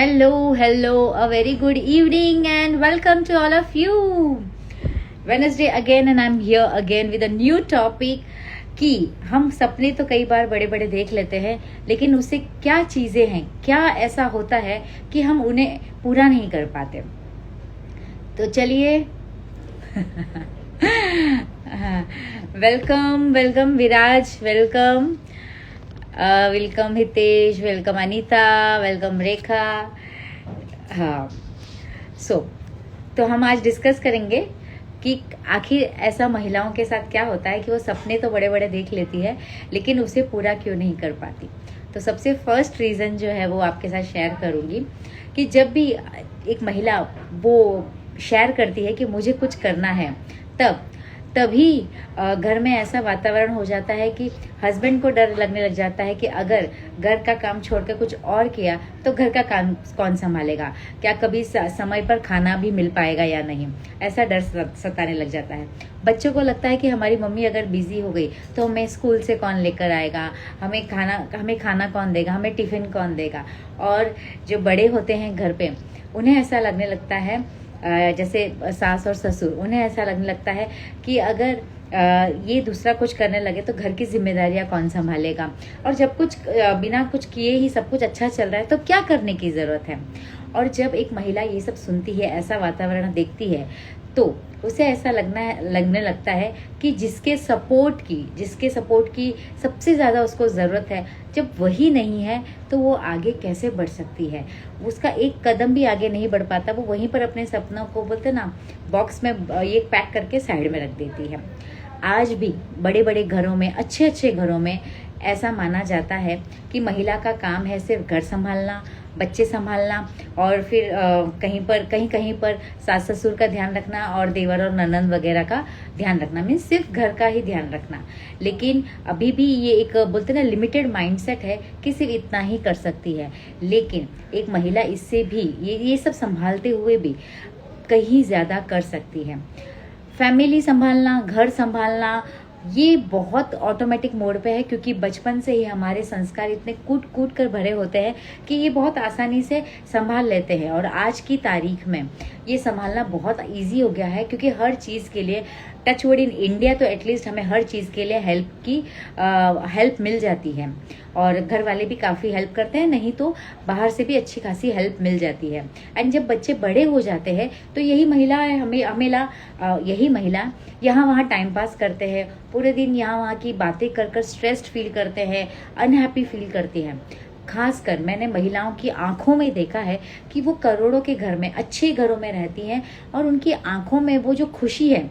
Hello, a very good evening and welcome to all of you. Wednesday again and I'm here again with a new topic कि हम सपने तो कई बार बड़े बड़े देख लेते हैं, लेकिन उससे क्या चीज़ें हैं, क्या ऐसा होता है कि हम उन्हें पूरा नहीं कर पाते। तो चलिए welcome Viraj, welcome Hitesh, welcome Anita, welcome Rekha. हाँ, तो हम आज डिस्कस करेंगे कि आखिर ऐसा महिलाओं के साथ क्या होता है कि वो सपने तो बड़े बड़े देख लेती है, लेकिन उसे पूरा क्यों नहीं कर पाती। तो सबसे फर्स्ट रीज़न जो है वो आपके साथ शेयर करूँगी कि जब भी एक महिला वो शेयर करती है कि मुझे कुछ करना है, तभी घर में ऐसा वातावरण हो जाता है कि हस्बैंड को डर लगने लग जाता है कि अगर घर का काम छोड़कर कुछ और किया तो घर का काम कौन संभालेगा, क्या कभी समय पर खाना भी मिल पाएगा या नहीं, ऐसा डर सताने लग जाता है। बच्चों को लगता है कि हमारी मम्मी अगर बिजी हो गई तो हमें स्कूल से कौन लेकर आएगा, हमें खाना कौन देगा, हमें टिफ़िन कौन देगा। और जो बड़े होते हैं घर पे, उन्हें ऐसा लगने लगता है, जैसे सास और ससुर, उन्हें ऐसा लगने लगता है कि अगर ये दूसरा कुछ करने लगे तो घर की जिम्मेदारियां कौन संभालेगा, और जब कुछ बिना कुछ किए ही सब कुछ अच्छा चल रहा है तो क्या करने की ज़रूरत है। और जब एक महिला ये सब सुनती है, ऐसा वातावरण देखती है, तो उसे ऐसा लगने लगता है कि जिसके सपोर्ट की सबसे ज़्यादा उसको ज़रूरत है, जब वही नहीं है तो वो आगे कैसे बढ़ सकती है। उसका एक कदम भी आगे नहीं बढ़ पाता, वो वहीं पर अपने सपनों को, बोलते ना, बॉक्स में ये पैक करके साइड में रख देती है। आज भी बड़े बड़े घरों में, अच्छे घरों में ऐसा माना जाता है कि महिला का काम है सिर्फ घर संभालना, बच्चे संभालना, और फिर कहीं पर सास ससुर का ध्यान रखना और देवर और ननंद वगैरह का ध्यान रखना, मीन्स सिर्फ घर का ही ध्यान रखना। लेकिन अभी भी ये एक, बोलते ना, लिमिटेड माइंडसेट है कि सिर्फ इतना ही कर सकती है। लेकिन एक महिला इससे भी, ये सब संभालते हुए भी कहीं ज़्यादा कर सकती है। फैमिली संभालना, घर संभालना, ये बहुत ऑटोमेटिक मोड पे है, क्योंकि बचपन से ही हमारे संस्कार इतने कूट कर भरे होते हैं कि ये बहुत आसानी से संभाल लेते हैं। और आज की तारीख में ये संभालना बहुत इजी हो गया है, क्योंकि हर चीज़ के लिए, टच वुड, इन इंडिया तो एटलीस्ट हमें हर चीज़ के लिए हेल्प मिल जाती है। और घर वाले भी काफ़ी हेल्प करते हैं, नहीं तो बाहर से भी अच्छी खासी हेल्प मिल जाती है। एंड जब बच्चे बड़े हो जाते हैं तो यही महिला यहाँ वहाँ टाइम पास करते हैं, पूरे दिन यहाँ वहाँ की बातें कर स्ट्रेस्ड फील करते हैं, अनहैप्पी फील करती हैं। खासकर मैंने महिलाओं की आंखों में देखा है कि वो करोड़ों के घर में, अच्छे घरों में रहती हैं, और उनकी आंखों में वो जो खुशी है,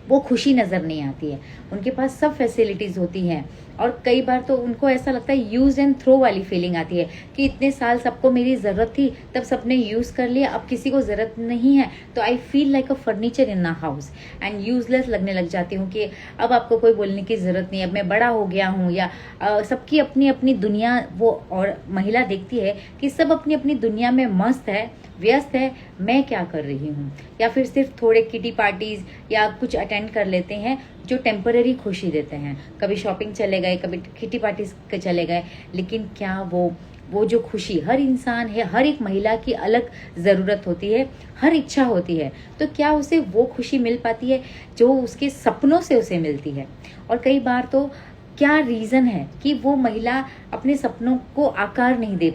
वो खुशी नज़र नहीं आती है। उनके पास सब फैसिलिटीज़ होती हैं, और कई बार तो उनको ऐसा लगता है, यूज़ एंड थ्रो वाली फीलिंग आती है कि इतने साल सबको मेरी ज़रूरत थी, तब सबने यूज़ कर लिया, अब किसी को ज़रूरत नहीं है, तो I feel like a furniture in a house and useless लगने लग जाती हूँ कि अब आपको कोई बोलने की ज़रूरत नहीं, अब मैं बड़ा हो गया हूँ। या सबकी अपनी अपनी दुनिया, वो और महिला देखती है कि सब अपनी अपनी दुनिया में मस्त है, व्यस्त है, मैं क्या कर रही हूँ। या फिर सिर्फ थोड़े किटी पार्टीज या कुछ अटेंड कर लेते हैं जो टेम्पररी खुशी देते हैं, कभी शॉपिंग चले गए, कभी किटी पार्टीज के चले गए। लेकिन क्या वो जो खुशी, हर इंसान है, हर एक महिला की अलग ज़रूरत होती है, हर इच्छा होती है, तो क्या उसे वो खुशी मिल पाती है जो उसके सपनों से उसे मिलती है। और कई बार तो क्या रीज़न है कि वो महिला अपने सपनों को आकार नहीं दे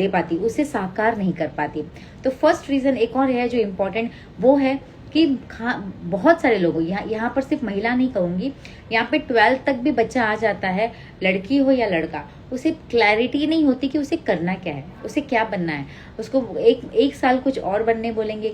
पाती, उसे साकार नहीं कर पाती। तो फर्स्ट रीज़न एक और है जो इम्पोर्टेंट, वो है कि बहुत सारे लोगों, यहाँ पर सिर्फ महिला नहीं कहूँगी, यहाँ पे 12th तक भी बच्चा आ जाता है, लड़की हो या लड़का, उसे क्लैरिटी नहीं होती कि उसे करना क्या है, उसे क्या बनना है। उसको एक साल कुछ और बनने बोलेंगे,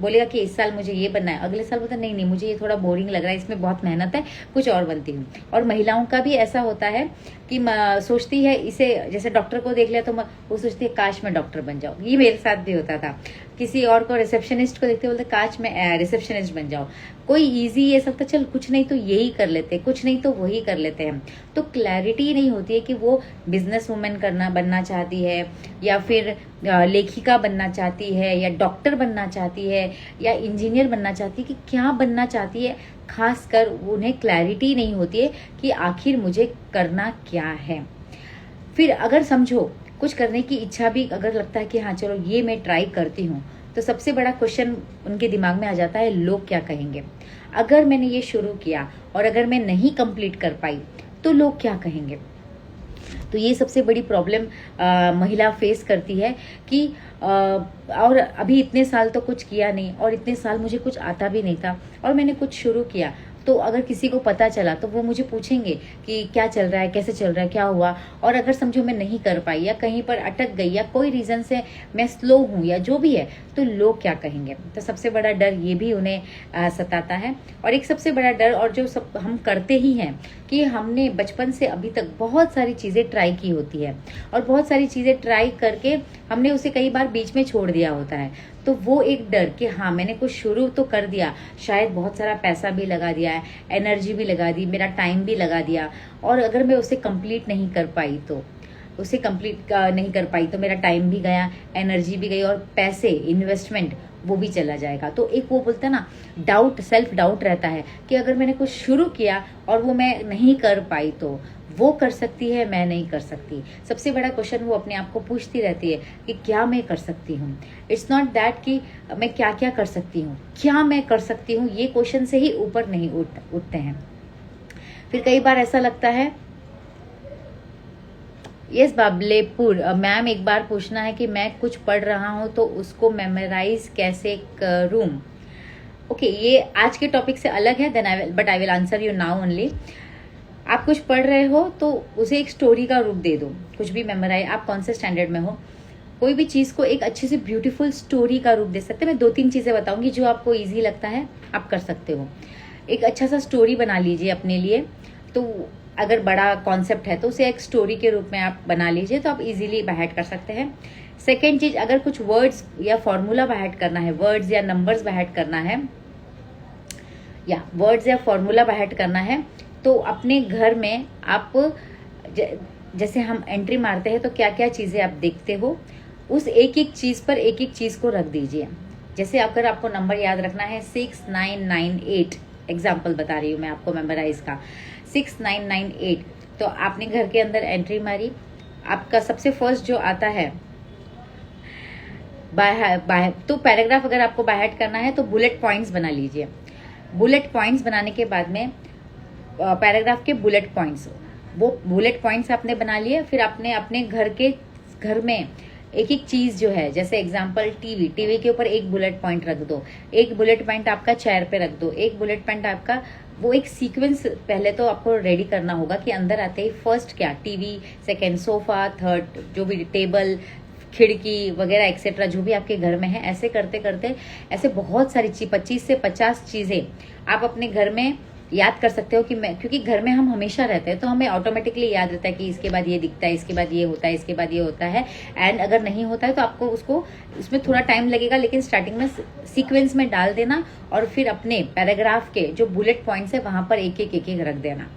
बोलेगा कि इस साल मुझे ये बनना है, अगले साल बोलता नहीं मुझे ये थोड़ा बोरिंग लग रहा है, इसमें बहुत मेहनत है, कुछ और बनती हूँ। और महिलाओं का भी ऐसा होता है कि सोचती है, इसे जैसे डॉक्टर को देख लिया तो वो सोचती है काश मैं डॉक्टर बन जाऊँ। ये मेरे साथ भी होता था, किसी और को, रिसेप्शनिस्ट को देखते बोलते काश मैं रिसेप्शनिस्ट बन जाऊँ। कोई इजी ये सब, तो चल कुछ नहीं तो यही कर लेते, कुछ नहीं तो वही कर लेते हैं। तो क्लैरिटी नहीं होती है कि वो बिजनेस वुमेन बनना चाहती है, या फिर लेखिका बनना चाहती है, या डॉक्टर बनना चाहती है, या इंजीनियर बनना चाहती है, कि क्या बनना चाहती है। खासकर उन्हें क्लैरिटी नहीं होती है कि आखिर मुझे करना क्या है। फिर अगर समझो कुछ करने की इच्छा भी अगर लगता है कि हाँ चलो ये मैं ट्राई करती हूँ, तो सबसे बड़ा क्वेश्चन उनके दिमाग में आ जाता है, लोग क्या कहेंगे। अगर मैंने ये शुरू किया और अगर मैं नहीं कंप्लीट कर पाई तो लोग क्या कहेंगे। तो ये सबसे बड़ी प्रॉब्लम महिला फेस करती है कि और अभी इतने साल तो कुछ किया नहीं, और इतने साल मुझे कुछ आता भी नहीं था, और मैंने कुछ शुरू किया तो अगर किसी को पता चला तो वो मुझे पूछेंगे कि क्या चल रहा है, कैसे चल रहा है, क्या हुआ। और अगर समझो मैं नहीं कर पाई या कहीं पर अटक गई या कोई रीजन से मैं स्लो हूँ या जो भी है, तो लोग क्या कहेंगे। तो सबसे बड़ा डर ये भी उन्हें सताता है। और एक सबसे बड़ा डर, और जो सब हम करते ही हैं, कि हमने बचपन से अभी तक बहुत सारी चीजें ट्राई की होती है, और बहुत सारी चीजें ट्राई करके हमने उसे कई बार बीच में छोड़ दिया होता है। तो वो एक डर कि हाँ मैंने कुछ शुरू तो कर दिया, शायद बहुत सारा पैसा भी लगा दिया है, एनर्जी भी लगा दी, मेरा टाइम भी लगा दिया, और अगर मैं उसे कंप्लीट नहीं कर पाई तो मेरा टाइम भी गया, एनर्जी भी गई, और पैसे इन्वेस्टमेंट वो भी चला जाएगा। तो एक वो बोलता है ना, डाउट, सेल्फ डाउट रहता है कि अगर मैंने कुछ शुरू किया और वो मैं नहीं कर पाई तो वो कर सकती है, मैं नहीं कर सकती। सबसे बड़ा क्वेश्चन वो अपने आप को पूछती रहती है कि क्या मैं कर सकती हूँ। इट्स नॉट दैट कि मैं क्या क्या कर सकती हूँ, क्या मैं कर सकती हूँ, ये क्वेश्चन से ही ऊपर नहीं उठते हैं। फिर कई बार ऐसा लगता है, यस बाबलेपुर मैम, एक बार पूछना है कि मैं कुछ पढ़ रहा हूँ तो उसको मेमोराइज कैसे करूँ। ओके, ये आज के टॉपिक से अलग है, but I will answer you now only. आप कुछ पढ़ रहे हो तो उसे एक स्टोरी का रूप दे दो। कुछ भी मेमोराइज, आप कौन से स्टैंडर्ड में हो, कोई भी चीज को एक अच्छी सी ब्यूटीफुल स्टोरी का रूप दे सकते हैं। मैं 2-3 चीजें बताऊंगी जो आपको इजी लगता है, आप कर सकते हो। एक अच्छा सा स्टोरी बना लीजिए अपने लिए। तो अगर बड़ा कॉन्सेप्ट है तो उसे एक स्टोरी के रूप में आप बना लीजिए, तो आप इजीली बाहर कर सकते हैं। सेकेंड चीज, अगर कुछ वर्ड्स या फॉर्मूला बाहर करना है, वर्ड्स या नंबर्स बाहर करना है, या वर्ड्स या फॉर्मूला बाहर करना है, तो अपने घर में आप जैसे हम एंट्री मारते हैं तो क्या क्या चीजें आप देखते हो, उस एक एक चीज पर एक एक चीज को रख दीजिए। जैसे अगर आपको नंबर याद रखना है 6998, एग्जाम्पल बता रही हूँ मैं आपको मेमोराइज का, 6998, तो आपने घर के अंदर एंट्री मारी, आपका सबसे फर्स्ट जो आता है बाय, तो पैराग्राफ अगर आपको बाय करना है तो बुलेट पॉइंट्स बना लीजिए। बुलेट पॉइंट्स बनाने के बाद में पैराग्राफ के बुलेट पॉइंट्स, वो बुलेट पॉइंट्स आपने बना लिए। फिर आपने अपने घर में एक एक चीज जो है, जैसे एग्जांपल टीवी के ऊपर एक बुलेट पॉइंट रख दो, एक बुलेट पॉइंट आपका चेयर पे रख दो, एक बुलेट पॉइंट आपका, वो एक सीक्वेंस पहले तो आपको रेडी करना होगा कि अंदर आते ही फर्स्ट क्या टीवी, सेकेंड सोफा, थर्ड जो भी टेबल, खिड़की वगैरह एक्सेट्रा जो भी आपके घर में है। ऐसे करते करते ऐसे बहुत सारी 25 से 50 चीजें आप अपने घर में याद कर सकते हो कि क्योंकि घर में हम हमेशा रहते हैं तो हमें ऑटोमेटिकली याद रहता है कि इसके बाद ये दिखता है, इसके बाद ये होता है, इसके बाद ये होता है। एंड अगर नहीं होता है तो आपको उसमें थोड़ा टाइम लगेगा, लेकिन स्टार्टिंग में सीक्वेंस में डाल देना, और फिर अपने पैराग्राफ के जो बुलेट पॉइंट्स है वहां पर एक एक रख देना।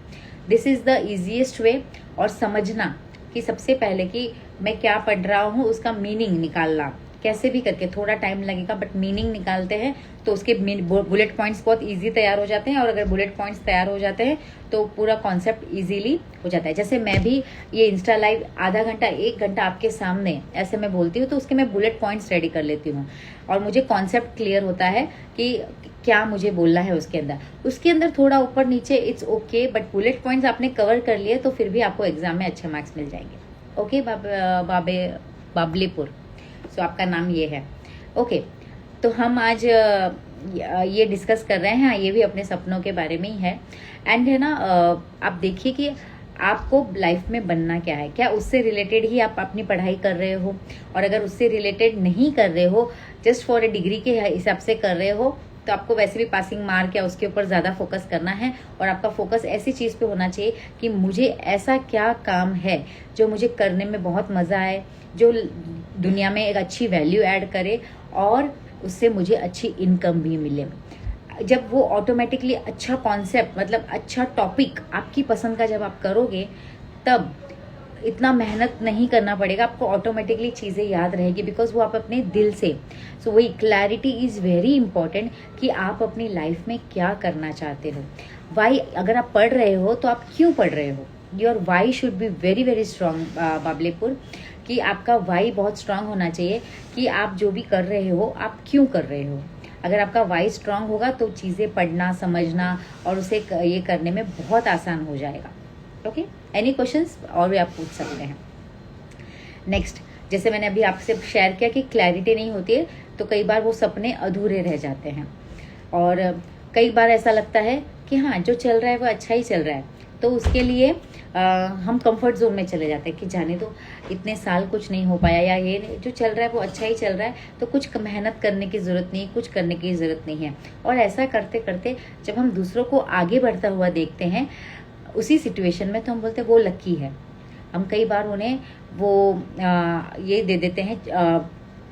This is the easiest way. और समझना कि सबसे पहले कि मैं क्या पढ़ रहा हूँ, उसका मीनिंग निकालना, कैसे भी करके थोड़ा टाइम लगेगा, बट मीनिंग निकालते हैं तो उसके बुलेट पॉइंट्स बहुत इजी तैयार हो जाते हैं। और अगर बुलेट पॉइंट्स तैयार हो जाते हैं तो पूरा कॉन्सेप्ट इजीली हो जाता है। जैसे मैं भी ये इंस्टा लाइव आधा घंटा 1 घंटा आपके सामने ऐसे मैं बोलती हूँ, तो उसके मैं बुलेट पॉइंट्स रेडी कर लेती हूँ, और मुझे कॉन्सेप्ट क्लियर होता है कि क्या मुझे बोलना है उसके अंदर थोड़ा ऊपर नीचे it's okay, but bullet points आपने कवर कर लिए तो फिर भी आपको एग्जाम में अच्छे मार्क्स मिल जाएंगे। ओके बाबलेपुर, सो आपका नाम ये है। ओके, तो हम आज ये डिस्कस कर रहे हैं, हाँ ये भी अपने सपनों के बारे में ही है। एंड है ना, आप देखिए कि आपको लाइफ में बनना क्या है, क्या उससे रिलेटेड ही आप अपनी पढ़ाई कर रहे हो, और अगर उससे रिलेटेड नहीं कर रहे हो, जस्ट फॉर ए डिग्री के हिसाब से कर रहे हो, तो आपको वैसे भी पासिंग मार्क या उसके ऊपर ज्यादा फोकस करना है। और आपका फोकस ऐसी चीज पे होना चाहिए कि मुझे ऐसा क्या काम है जो मुझे करने में बहुत मजा आए, जो दुनिया में एक अच्छी वैल्यू ऐड करे, और उससे मुझे अच्छी इनकम भी मिले। जब वो ऑटोमेटिकली अच्छा कॉन्सेप्ट, मतलब अच्छा टॉपिक आपकी पसंद का जब आप करोगे, तब इतना मेहनत नहीं करना पड़ेगा, आपको ऑटोमेटिकली चीजें याद रहेगी, बिकॉज वो आप अपने दिल से। सो वही क्लैरिटी इज वेरी इंपॉर्टेंट कि आप अपनी लाइफ में क्या करना चाहते हो। वाई, अगर आप पढ़ रहे हो तो आप क्यों पढ़ रहे हो, your why should be very very strong बाबलेपुर, कि आपका वाई बहुत स्ट्रांग होना चाहिए कि आप जो भी कर रहे हो आप क्यों कर रहे हो। अगर आपका वाई स्ट्रांग होगा तो चीज़ें पढ़ना, समझना और उसे ये करने में बहुत आसान हो जाएगा। ओके, एनी क्वेश्चंस और भी आप पूछ सकते हैं। नेक्स्ट, जैसे मैंने अभी आपसे शेयर किया कि क्लैरिटी नहीं होती है तो कई बार वो सपने अधूरे रह जाते हैं और कई बार ऐसा लगता है कि हाँ जो चल रहा है वो अच्छा ही चल रहा है, तो उसके लिए हम कंफर्ट जोन में चले जाते हैं कि जाने तो इतने साल कुछ नहीं हो पाया या ये जो चल रहा है वो अच्छा ही चल रहा है, तो कुछ मेहनत करने की ज़रूरत नहीं, कुछ करने की ज़रूरत नहीं है। और ऐसा करते करते जब हम दूसरों को आगे बढ़ता हुआ देखते हैं उसी सिचुएशन में, तो हम बोलते हैं वो लकी है। हम कई बार उन्हें वो ये दे देते हैं,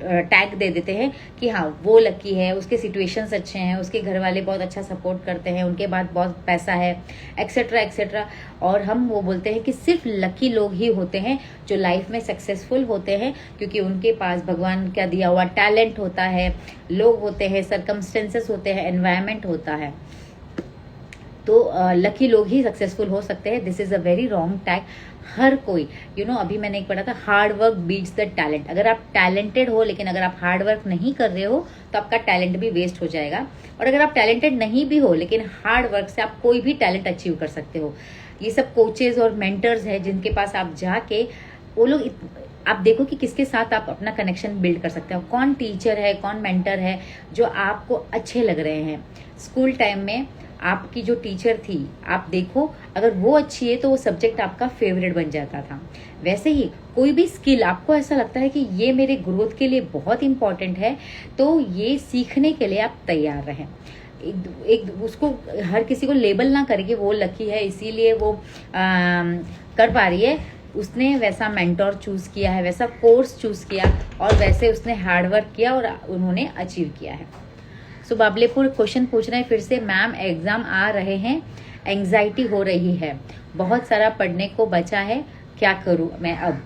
टैग दे देते हैं कि हाँ वो लकी है, उसके सिचुएशंस अच्छे हैं, उसके घर वाले बहुत अच्छा सपोर्ट करते हैं, उनके बाद बहुत पैसा है, एक्सेट्रा एक्सेट्रा। और हम वो बोलते हैं कि सिर्फ लकी लोग ही होते हैं जो लाइफ में सक्सेसफुल होते हैं, क्योंकि उनके पास भगवान का दिया हुआ टैलेंट होता है, लोग होते हैं, सर्कमस्टेंसेस होते हैं, एनवायरमेंट होता है। तो लकी लोग ही सक्सेसफुल हो सकते हैं। This is a very wrong tag. हर कोई अभी मैंने एक पढ़ा था, hard work beats the talent. अगर आप टैलेंटेड हो लेकिन अगर आप हार्ड वर्क नहीं कर रहे हो तो आपका टैलेंट भी वेस्ट हो जाएगा। और अगर आप टैलेंटेड नहीं भी हो लेकिन हार्ड वर्क से आप कोई भी टैलेंट अचीव कर सकते हो। ये सब कोचेज और मेंटर्स हैं जिनके पास आप जाके वो लोग आप देखो कि किसके साथ आप अपना कनेक्शन बिल्ड कर सकते हो, कौन टीचर है, कौन मेंटर है जो आपको अच्छे लग रहे हैं। स्कूल टाइम में आपकी जो टीचर थी आप देखो, अगर वो अच्छी है तो वो सब्जेक्ट आपका फेवरेट बन जाता था। वैसे ही कोई भी स्किल आपको ऐसा लगता है कि ये मेरे ग्रोथ के लिए बहुत इंपॉर्टेंट है, तो ये सीखने के लिए आप तैयार रहें। एक उसको हर किसी को लेबल ना करके वो लकी है इसीलिए वो कर पा रही है। उसने वैसा मेंटोर चूज किया है, वैसा कोर्स चूज किया और वैसे उसने हार्डवर्क किया और उन्होंने अचीव किया है। सो बाबलेपुर क्वेश्चन पूछ रहे हैं फिर से, मैम एग्जाम आ रहे हैं, एंजाइटी हो रही है, बहुत सारा पढ़ने को बचा है, क्या करूं मैं अब।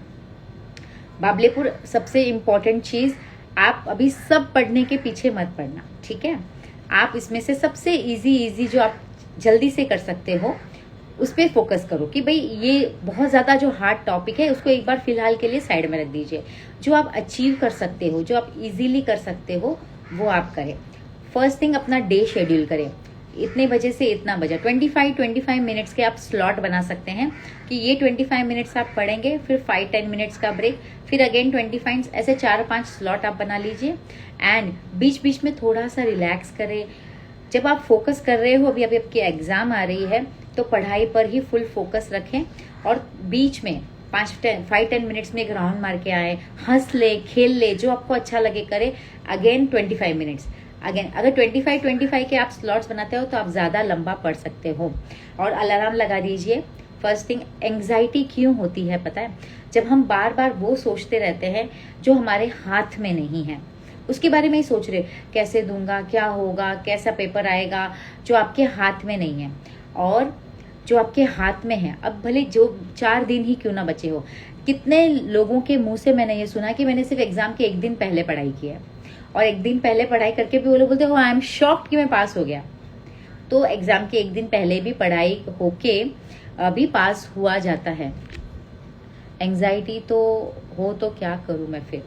बाबलेपुर सबसे इम्पोर्टेंट चीज, आप अभी सब पढ़ने के पीछे मत पड़ना, ठीक है। आप इसमें से सबसे इजी जो आप जल्दी से कर सकते हो उस पर फोकस करो कि भाई ये बहुत ज़्यादा जो हार्ड टॉपिक है उसको एक बार फिलहाल के लिए साइड में रख दीजिए। जो आप अचीव कर सकते हो, जो आप इजीली कर सकते हो वो आप करें। फर्स्ट थिंग, अपना डे शेड्यूल करें। इतने बजे से इतना बजे 25 मिनट्स के आप स्लॉट बना सकते हैं कि ये 25 मिनट्स आप पढ़ेंगे, फिर 5-10 मिनट्स का ब्रेक, फिर अगेन 25, ऐसे 4-5 स्लॉट आप बना लीजिए। एंड बीच बीच में थोड़ा सा रिलैक्स करें। जब आप फोकस कर रहे हो, अभी आपकी एग्जाम आ रही है, तो पढ़ाई पर ही फुल फोकस रखें और बीच में 5-10 मिनट्स में एक राउंड मार के आए, हंस ले, खेल ले, जो आपको अच्छा लगे करें। अगेन 25 मिनट्स, अगेन अगर 25 के आप स्लॉट्स बनाते हो तो आप ज़्यादा लंबा पढ़ सकते हो। और अलार्म लगा दीजिए। फर्स्ट थिंग, एंग्जाइटी क्यों होती है पता है? जब हम बार बार वो सोचते रहते हैं जो हमारे हाथ में नहीं है, उसके बारे में ही सोच रहे, कैसे दूंगा, क्या होगा, कैसा पेपर आएगा, जो आपके हाथ में नहीं है। और जो आपके हाथ में है, अब भले जो 4 दिन ही क्यों ना बचे हो, कितने लोगों के मुंह से मैंने ये सुना कि मैंने सिर्फ एग्जाम के एक दिन पहले पढ़ाई की है और एक दिन पहले पढ़ाई करके भी वो लोग बोलते हो आई एम शॉक्ड कि मैं पास हो गया। तो एग्जाम के एक दिन पहले भी पढ़ाई होके भी पास हुआ जाता है। एंजाइटी तो हो तो क्या करूं मैं फिर।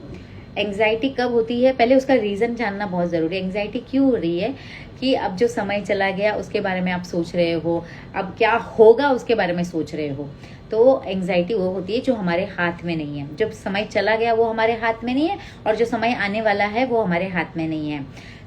एंजाइटी कब होती है, पहले उसका रीजन जानना बहुत जरूरी है। एंजाइटी क्यों हो रही है कि अब जो समय चला गया उसके बारे में आप सोच रहे हो, अब क्या होगा उसके बारे में सोच रहे हो। तो एंजाइटी वो होती है जो हमारे हाथ में नहीं है। जब समय चला गया वो हमारे हाथ में नहीं है और जो समय आने वाला है वो हमारे हाथ में नहीं है,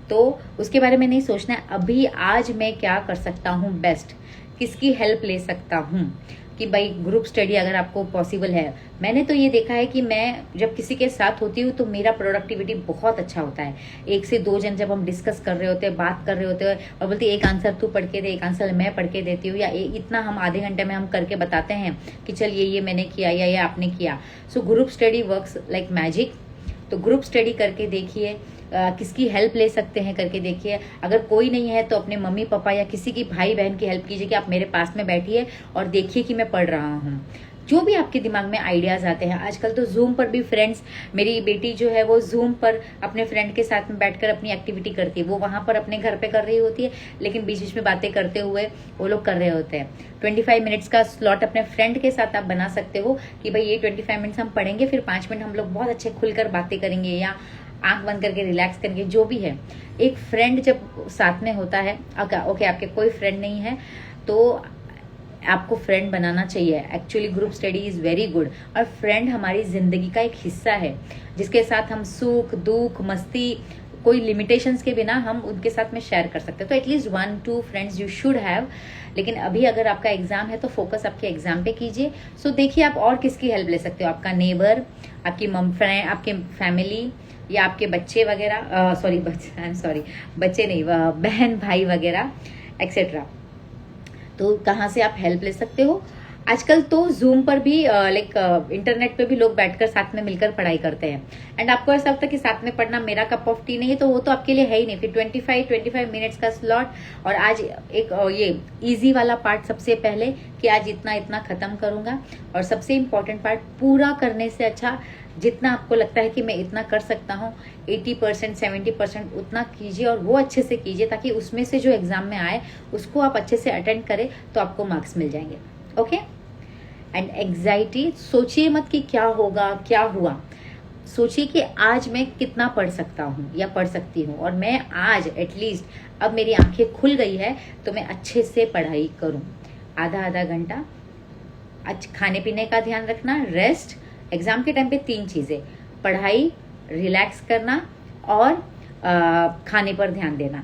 तो उसके बारे में नहीं सोचना है। अभी आज मैं क्या कर सकता हूँ बेस्ट, किसकी हेल्प ले सकता हूँ, कि भाई ग्रुप स्टडी अगर आपको पॉसिबल है। मैंने तो ये देखा है कि मैं जब किसी के साथ होती हूँ तो मेरा प्रोडक्टिविटी बहुत अच्छा होता है। 1 से 2 जन जब हम डिस्कस कर रहे होते हैं, बात कर रहे होते हैं और बोलते एक आंसर तू पढ़ के दे, एक आंसर मैं पढ़ के देती हूँ, या इतना हम आधे घंटे में हम करके बताते हैं कि चल ये मैंने किया या ये आपने किया। So group study works like magic. तो ग्रुप स्टडी करके देखिए, किसकी हेल्प ले सकते हैं करके देखिए। अगर कोई नहीं है तो अपने मम्मी पापा या किसी की भाई बहन की हेल्प कीजिए कि आप मेरे पास में बैठिए और देखिए कि मैं पढ़ रहा हूँ। जो भी आपके दिमाग में आइडियाज आते हैं। आजकल तो जूम पर भी फ्रेंड्स, मेरी बेटी जो है वो जूम पर अपने फ्रेंड के साथ में बैठकर अपनी एक्टिविटी करती है। वो वहां पर अपने घर पे कर रही होती है, लेकिन बीच बीच में बातें करते हुए वो लोग कर रहे होते हैं। 25 मिनट्स का स्लॉट अपने फ्रेंड के साथ आप बना सकते हो कि भाई ये 25 मिनट्स हम पढ़ेंगे, फिर 5 मिनट हम लोग बहुत अच्छे खुलकर बातें करेंगे या आंख बंद करके रिलैक्स करेंगे, जो भी है। एक फ्रेंड जब साथ में होता है, ओके आपके कोई फ्रेंड नहीं है तो आपको फ्रेंड बनाना चाहिए। Actually group study is very good, और फ्रेंड हमारी जिंदगी का एक हिस्सा है जिसके साथ हम सुख दुख मस्ती कोई लिमिटेशंस के बिना हम उनके साथ में शेयर कर सकते हैं। तो at least 1-2 friends you should have. लेकिन अभी अगर आपका एग्जाम है तो फोकस आपके एग्जाम पे कीजिए। सो देखिए आप और किसकी हेल्प ले सकते हो, आपका नेबर, आपकी मम फ्रेंड, आपके फैमिली या आपके बच्चे वगैरह, बच्चे नहीं, बहन भाई वगैरह एक्सेट्रा। तो कहाँ से आप हेल्प ले सकते हो? आजकल तो जूम पर भी इंटरनेट पे भी लोग बैठकर साथ में मिलकर पढ़ाई करते हैं। एंड आपको ऐसा लगता है कि साथ में पढ़ना मेरा कप ऑफ टी नहीं है, तो वो तो आपके लिए है ही नहीं। फिर 25 मिनट्स का स्लॉट। और आज एक ये इजी वाला पार्ट सबसे पहले कि आज इतना इतना खत्म करूंगा, और सबसे इम्पोर्टेंट पार्ट पूरा करने से अच्छा जितना आपको लगता है कि मैं इतना कर सकता हूँ 80% 70% उतना कीजिए, और वो अच्छे से कीजिए ताकि उसमें से जो एग्जाम में आए उसको आप अच्छे से अटेंड करें तो आपको मार्क्स मिल जाएंगे। ओके। एंड एंग्जाइटी, सोचिए मत कि क्या होगा क्या हुआ, सोचिए कि आज मैं कितना पढ़ सकता हूँ या पढ़ सकती हूँ, और मैं आज एटलीस्ट अब मेरी आंखें खुल गई है तो मैं अच्छे से पढ़ाई करूँ। आधा घंटा खाने पीने का ध्यान रखना, रेस्ट। एग्जाम के टाइम पे 3 चीजें, पढ़ाई, रिलैक्स करना और खाने पर ध्यान देना।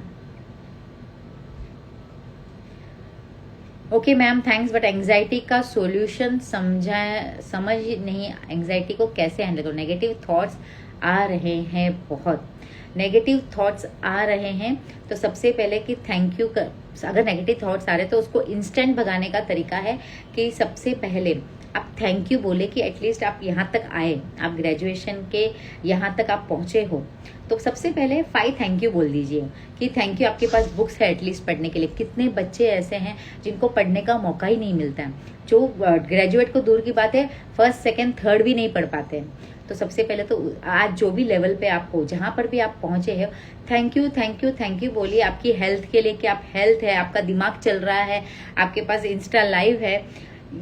Okay ma'am, thanks, but anxiety का सॉल्यूशन समझ नहीं, एंग्जाइटी को कैसे हैंडल करो? नेगेटिव थॉट्स आ रहे हैं, बहुत नेगेटिव थॉट्स आ रहे हैं, तो सबसे पहले कि थैंक यू कर, अगर नेगेटिव थॉट्स आ रहे हैं तो उसको इंस्टेंट भगाने का तरीका है कि सबसे पहले आप थैंक यू बोले कि एटलीस्ट आप यहाँ तक आए, आप ग्रेजुएशन के यहाँ तक आप पहुंचे हो, तो सबसे पहले 5 थैंक यू बोल दीजिए कि थैंक यू आपके पास बुक्स है एटलीस्ट पढ़ने के लिए। कितने बच्चे ऐसे हैं जिनको पढ़ने का मौका ही नहीं मिलता है, जो ग्रेजुएट को दूर की बात है, 1st, 2nd, 3rd भी नहीं पढ़ पाते हैं। तो सबसे पहले तो आज जो भी लेवल पे आप हो, जहां पर भी आप पहुंचे हो, thank you thank you thank you बोलिए। आपकी हेल्थ के लिए कि आप हेल्थ है, आपका दिमाग चल रहा है, आपके पास इंस्टा लाइव है,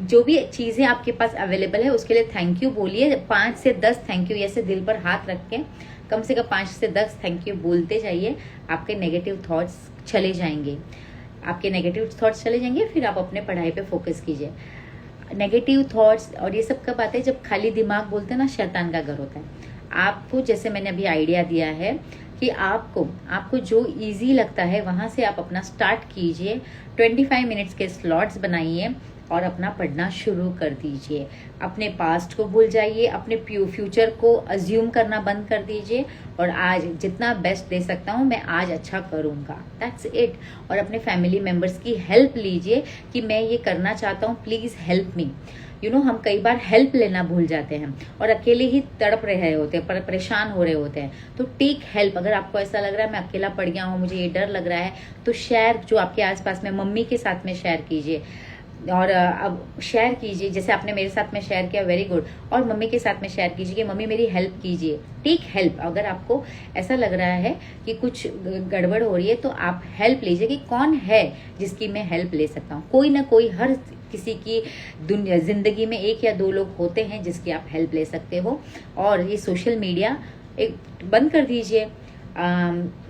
जो भी चीजें आपके पास अवेलेबल है उसके लिए थैंक यू बोलिए। 5 से 10 थैंक यू ऐसे दिल पर हाथ रख के कम से कम 5 से 10 थैंक यू बोलते जाइए। आपके नेगेटिव थॉट्स चले जाएंगे, फिर आप अपने पढ़ाई पे फोकस कीजिए। नेगेटिव थॉट्स और ये सब कब आते हैं? जब खाली दिमाग बोलते हैं ना, शैतान का घर होता है। आपको जैसे मैंने अभी आइडिया दिया है कि आपको जो इजी लगता है वहां से आप अपना स्टार्ट कीजिए। 25 मिनट्स के स्लॉट्स बनाइए और अपना पढ़ना शुरू कर दीजिए। अपने पास्ट को भूल जाइए, अपने फ्यूचर को अज्यूम करना बंद कर दीजिए, और आज जितना बेस्ट दे सकता हूँ मैं आज अच्छा करूँगा, दैट्स इट। और अपने फैमिली मेंबर्स की हेल्प लीजिए कि मैं ये करना चाहता हूँ, प्लीज हेल्प मी। हम कई बार हेल्प लेना भूल जाते हैं और अकेले ही तड़प रहे होते हैं, परेशान हो रहे होते हैं। तो टेक हेल्प। अगर आपको ऐसा लग रहा है मैं अकेला पड़ गया हूँ, मुझे ये डर लग रहा है, तो शेयर, जो आपके आसपास में, मम्मी के साथ में शेयर कीजिए, और अब शेयर कीजिए जैसे आपने मेरे साथ में शेयर किया, वेरी गुड। और मम्मी के साथ में शेयर कीजिए कि मम्मी मेरी हेल्प कीजिए। Take help. अगर आपको ऐसा लग रहा है कि कुछ गड़बड़ हो रही है तो आप हेल्प लीजिए कि कौन है जिसकी मैं हेल्प ले सकता हूँ। कोई ना कोई, हर किसी की जिंदगी में 1 या 2 लोग होते हैं जिसकी आप हेल्प ले सकते हो। और ये सोशल मीडिया एक बंद कर दीजिए,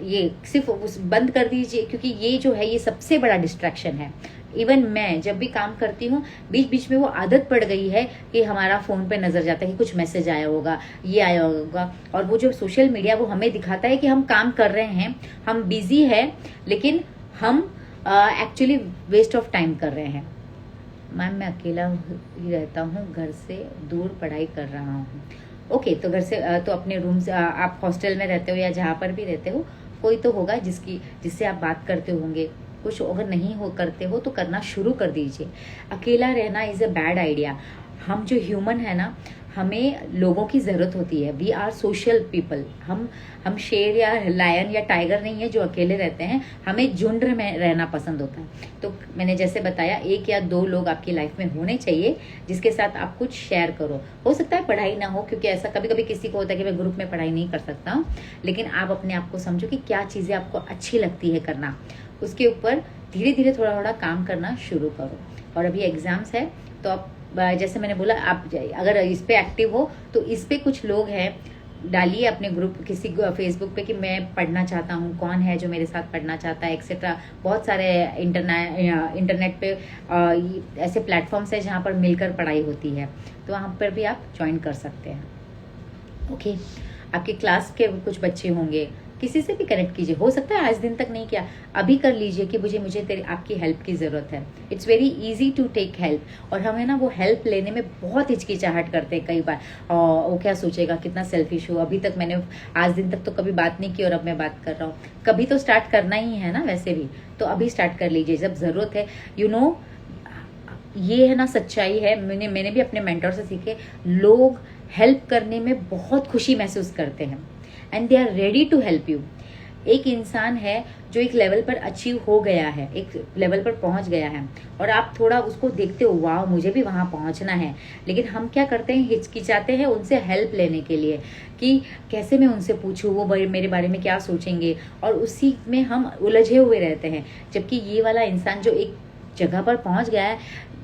ये सिर्फ बंद कर दीजिए, क्योंकि ये जो है ये सबसे बड़ा डिस्ट्रैक्शन है। इवन मैं जब भी काम करती हूँ बीच बीच में वो आदत पड़ गई है कि हमारा फोन पे नजर जाता है कि कुछ मैसेज आया होगा, ये आया होगा, और वो जो सोशल मीडिया वो हमें दिखाता है कि हम काम कर रहे हैं, हम बिजी है, लेकिन हम एक्चुअली वेस्ट ऑफ टाइम कर रहे हैं। मैम मैं अकेला ही रहता हूँ, घर से दूर पढ़ाई कर रहा हूँ। ओके, तो घर से तो अपने रूम से, आप हॉस्टल में रहते हो या जहाँ पर भी रहते हो, कोई तो होगा जिससे आप बात करते होंगे। कुछ अगर नहीं करते हो तो करना शुरू कर दीजिए। अकेला रहना इज अ बैड आइडिया। हम जो ह्यूमन है ना, हमें लोगों की ज़रूरत होती है। We are social people. हम शेर या लायन या टाइगर नहीं है जो अकेले रहते हैं, हमें झुंड में रहना पसंद होता है। तो मैंने जैसे बताया, 1 या 2 लोग आपकी लाइफ में होने चाहिए जिसके साथ आप कुछ शेयर करो। हो सकता है पढ़ाई ना हो, क्योंकि ऐसा कभी कभी किसी को होता है कि मैं ग्रुप में पढ़ाई नहीं कर सकता हूँ, लेकिन आप अपने आप को समझो कि क्या चीज़ें आपको अच्छी लगती है करना, उसके ऊपर धीरे धीरे थोड़ा थोड़ा काम करना शुरू करो। और अभी एग्जाम्स है, तो आप जैसे मैंने बोला, आप अगर इस पे एक्टिव हो तो इस पे कुछ लोग हैं, डालिए अपने ग्रुप किसी फेसबुक पे कि मैं पढ़ना चाहता हूँ, कौन है जो मेरे साथ पढ़ना चाहता है, एक्सेट्रा। बहुत सारे इंटरनेट पे ऐसे प्लेटफॉर्म्स है जहाँ पर मिलकर पढ़ाई होती है, तो वहाँ पर भी आप ज्वाइन कर सकते हैं। ओके, आपके क्लास के कुछ बच्चे होंगे, किसी से भी कनेक्ट कीजिए। हो सकता है आज दिन तक नहीं किया, अभी कर लीजिए कि मुझे तेरी आपकी हेल्प की ज़रूरत है। It's very easy to take help. और हमें ना वो हेल्प लेने में बहुत हिचकिचाहट करते हैं कई बार, और वो क्या सोचेगा, कितना सेल्फिश हो, अभी तक मैंने आज दिन तक तो कभी बात नहीं की और अब मैं बात कर रहा हूँ। कभी तो स्टार्ट करना ही है ना, वैसे भी तो अभी स्टार्ट कर लीजिए जब ज़रूरत है। ये है ना सच्चाई है, मैंने भी अपने मेंटर से सीखे। लोग हेल्प करने में बहुत खुशी महसूस करते हैं and they are ready to help you. एक इंसान है जो एक लेवल पर अचीव हो गया है, एक लेवल पर पहुंच गया है, और आप थोड़ा उसको देखते हो, वाह मुझे भी वहां पहुंचना है, लेकिन हम क्या करते हैं, हिचकिचाते हैं उनसे हेल्प लेने के लिए कि कैसे मैं उनसे पूछूं, वो मेरे बारे में क्या सोचेंगे, और उसी में हम उलझे हुए रहते हैं। जबकि ये वाला इंसान जो एक जगह पर पहुंच गया है,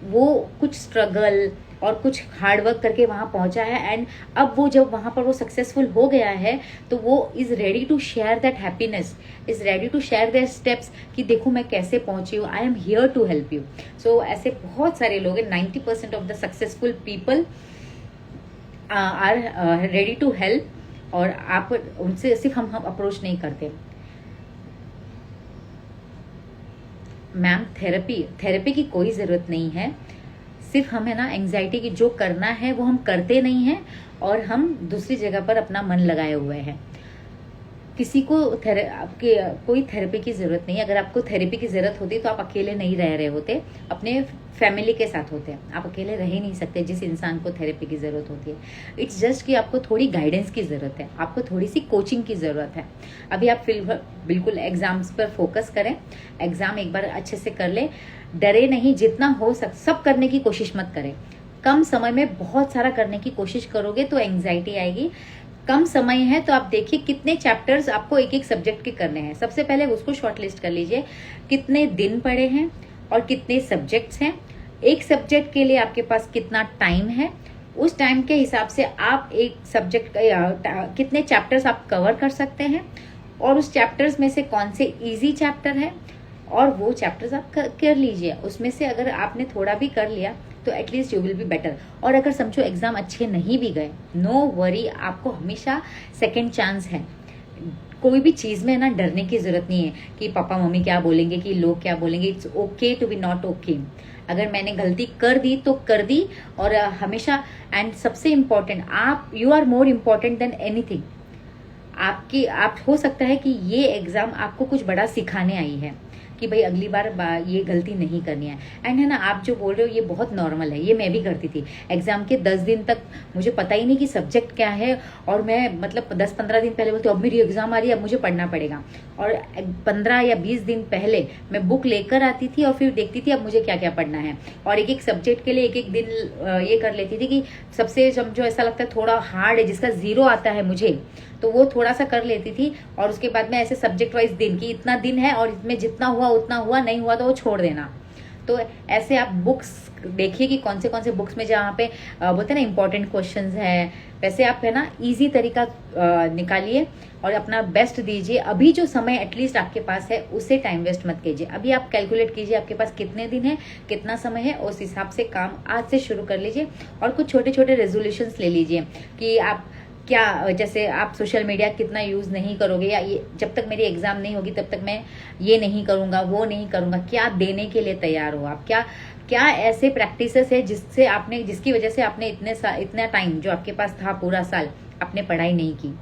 वो कुछ स्ट्रगल और कुछ हार्डवर्क करके वहां पहुंचा है, एंड अब वो जब वहां पर वो सक्सेसफुल हो गया है तो वो is ready to share that happiness, is ready to share their steps कि देखो मैं कैसे पहुंची हूँ, I am here to help you. So ऐसे बहुत सारे लोग हैं, 90% of the successful people are ready to help, और आप उनसे सिर्फ हम अप्रोच नहीं करते। मैम थेरेपी की कोई ज़रूरत नहीं है, सिर्फ हमें ना एंजाइटी की जो करना है वो हम करते नहीं हैं, और हम दूसरी जगह पर अपना मन लगाए हुए हैं। किसी को आपके कोई थेरेपी की ज़रूरत नहीं है। अगर आपको थेरेपी की ज़रूरत होती तो आप अकेले नहीं रह रहे होते, अपने फैमिली के साथ होते हैं। आप अकेले रह ही नहीं सकते जिस इंसान को थेरेपी की ज़रूरत होती है। इट्स जस्ट कि आपको थोड़ी गाइडेंस की ज़रूरत है, आपको थोड़ी सी कोचिंग की ज़रूरत है। अभी आप बिल्कुल एग्जाम्स पर फोकस करें, एग्ज़ाम एक बार अच्छे से कर ले, डरे नहीं, जितना हो सब करने की कोशिश मत करें। कम समय में बहुत सारा करने की कोशिश करोगे तो एंग्जाइटी आएगी। कम समय है तो आप देखिए कितने चैप्टर्स आपको एक एक सब्जेक्ट के करने हैं। सबसे पहले उसको शॉर्टलिस्ट कर लीजिए, कितने दिन पड़े हैं और कितने सब्जेक्ट्स हैं, एक सब्जेक्ट के लिए आपके पास कितना टाइम है, उस टाइम के हिसाब से आप एक सब्जेक्ट कितने चैप्टर्स आप कवर कर सकते हैं, और उस चैप्टर्स में से कौन से इजी चैप्टर है, और वो चैप्टर्स आप कर लीजिए। उसमें से अगर आपने थोड़ा भी कर लिया तो at least you will be better. और अगर समझो एग्जाम अच्छे नहीं भी गए, नो वरी, आपको हमेशा सेकेंड चांस है। कोई भी चीज में ना डरने की जरूरत नहीं है कि पापा मम्मी क्या बोलेंगे, कि लोग क्या बोलेंगे। It's okay to be not okay. अगर मैंने गलती कर दी तो कर दी, और हमेशा, एंड सबसे इम्पोर्टेंट, आप, you are more important than anything. आप हो सकता है कि ये एग्जाम आपको कुछ बड़ा सिखाने आई है कि भाई अगली बार ये गलती नहीं करनी है। एंड है ना, आप जो बोल रहे हो ये बहुत नॉर्मल है, ये मैं भी करती थी। एग्जाम के 10 दिन तक मुझे पता ही नहीं कि सब्जेक्ट क्या है, और मैं मतलब 10-15 दिन पहले बोलती हूँ अब मेरी एग्जाम आ रही है, अब मुझे पढ़ना पड़ेगा। और 15 या 20 दिन पहले मैं बुक लेकर आती थी और फिर देखती थी अब मुझे क्या क्या पढ़ना है, और एक एक सब्जेक्ट के लिए एक एक दिन ये कर लेती थी कि सबसे जो ऐसा लगता है थोड़ा हार्ड है, जिसका 0 आता है मुझे, तो वो थोड़ा सा कर लेती थी। और उसके बाद में ऐसे सब्जेक्ट वाइज दिन की इतना दिन है और इसमें जितना हुआ उतना हुआ, नहीं हुआ तो वो छोड़ देना। तो ऐसे आप बुक्स देखिए कि कौन से बुक्स में जहाँ पे बोलते हैं ना इंपॉर्टेंट क्वेश्चंस है, वैसे आप है ना इजी तरीका निकालिए और अपना बेस्ट दीजिए। अभी जो समय एटलीस्ट आपके पास है उसे टाइम वेस्ट मत कीजिए। अभी आप कैलकुलेट कीजिए आपके पास कितने दिन है, कितना समय है, उस हिसाब से काम आज से शुरू कर लीजिए। और कुछ छोटे छोटे रेजोल्यूशंस ले लीजिए कि आप क्या, जैसे आप सोशल मीडिया कितना यूज़ नहीं करोगे, या ये जब तक मेरी एग्जाम नहीं होगी तब तक मैं ये नहीं करूँगा, वो नहीं करूँगा। क्या देने के लिए तैयार हो आप, क्या ऐसे प्रैक्टिसेस है जिसकी वजह से आपने इतना टाइम जो आपके पास था पूरा साल आपने पढ़ाई नहीं की।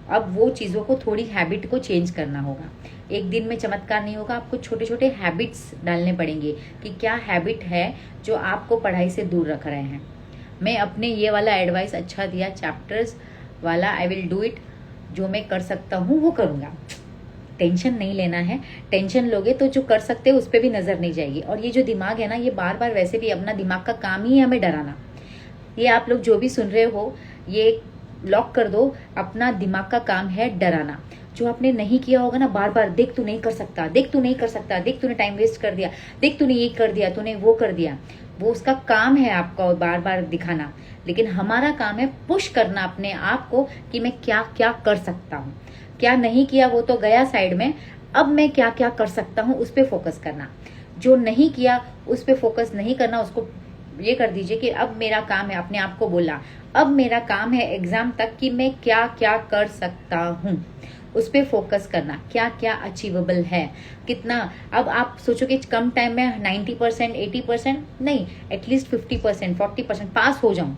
अब वो चीज़ों को, थोड़ी हैबिट को चेंज करना होगा। एक दिन में चमत्कार नहीं होगा, आपको छोटे छोटे हैबिट्स डालने पड़ेंगे कि क्या हैबिट है जो आपको पढ़ाई से दूर रख रहे हैं। मैं अपने ये वाला एडवाइस अच्छा दिया, चैप्टर्स वाला, आई विल डू इट, जो मैं कर सकता हूँ वो करूँगा। टेंशन नहीं लेना है, टेंशन लोगे तो जो कर सकते हो उस पर भी नजर नहीं जाएगी। और ये जो दिमाग है ना, ये बार बार वैसे भी अपना दिमाग का काम ही है हमें डराना। ये आप लोग जो भी सुन रहे हो, ये लॉक कर दो, अपना दिमाग का काम है डराना। जो आपने नहीं किया होगा ना, बार बार देख तू नहीं कर सकता, देख तू नहीं कर सकता, देख तूने टाइम वेस्ट कर दिया, देख तूने ये कर दिया, तूने वो कर दिया, वो उसका काम है आपका बार बार दिखाना। लेकिन हमारा काम है पुश करना अपने आप को कि मैं क्या क्या कर सकता हूँ। क्या नहीं किया वो तो गया साइड में, अब मैं क्या क्या कर सकता हूँ उस पर फोकस करना। जो नहीं किया उस पर फोकस नहीं करना, उसको ये कर दीजिए कि अब मेरा काम है, अपने आप को बोला अब मेरा काम है एग्जाम तक कि मैं क्या क्या कर सकता हूँ, उस पर फोकस करना। क्या क्या अचीवेबल है, कितना। अब आप सोचो कि कम टाइम में 90%, 80% नहीं, एटलीस्ट 50%, 40% पास हो जाऊं।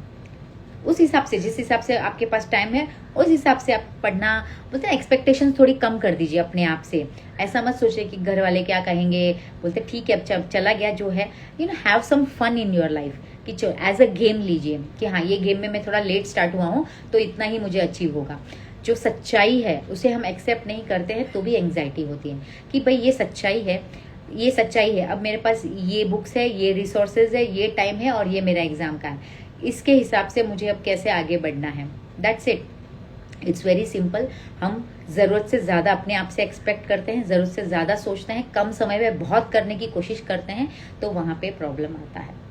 उस हिसाब से, जिस हिसाब से आपके पास टाइम है उस हिसाब से आप पढ़ना, बोलते हैं एक्सपेक्टेशंस थोड़ी कम कर दीजिए अपने आप से। ऐसा मत सोचिए कि घर वाले क्या कहेंगे, बोलते ठीक है अब चला गया जो है। Have some fun in your life, कि एज अ गेम लीजिए कि हाँ ये गेम में मैं थोड़ा लेट स्टार्ट हुआ हूँ तो इतना ही मुझे अचीव होगा। जो सच्चाई है उसे हम एक्सेप्ट नहीं करते हैं तो भी एंग्जाइटी होती है कि भाई ये सच्चाई है, ये सच्चाई है, अब मेरे पास ये बुक्स है, ये रिसोर्सेज है, ये टाइम है और ये मेरा एग्जाम का है, इसके हिसाब से मुझे अब कैसे आगे बढ़ना है। That's it, it's very simple. हम ज़रूरत से ज़्यादा अपने आप से एक्सपेक्ट करते हैं, ज़रूरत से ज़्यादा सोचते हैं, कम समय में बहुत करने की कोशिश करते हैं, तो वहाँ पे प्रॉब्लम आता है।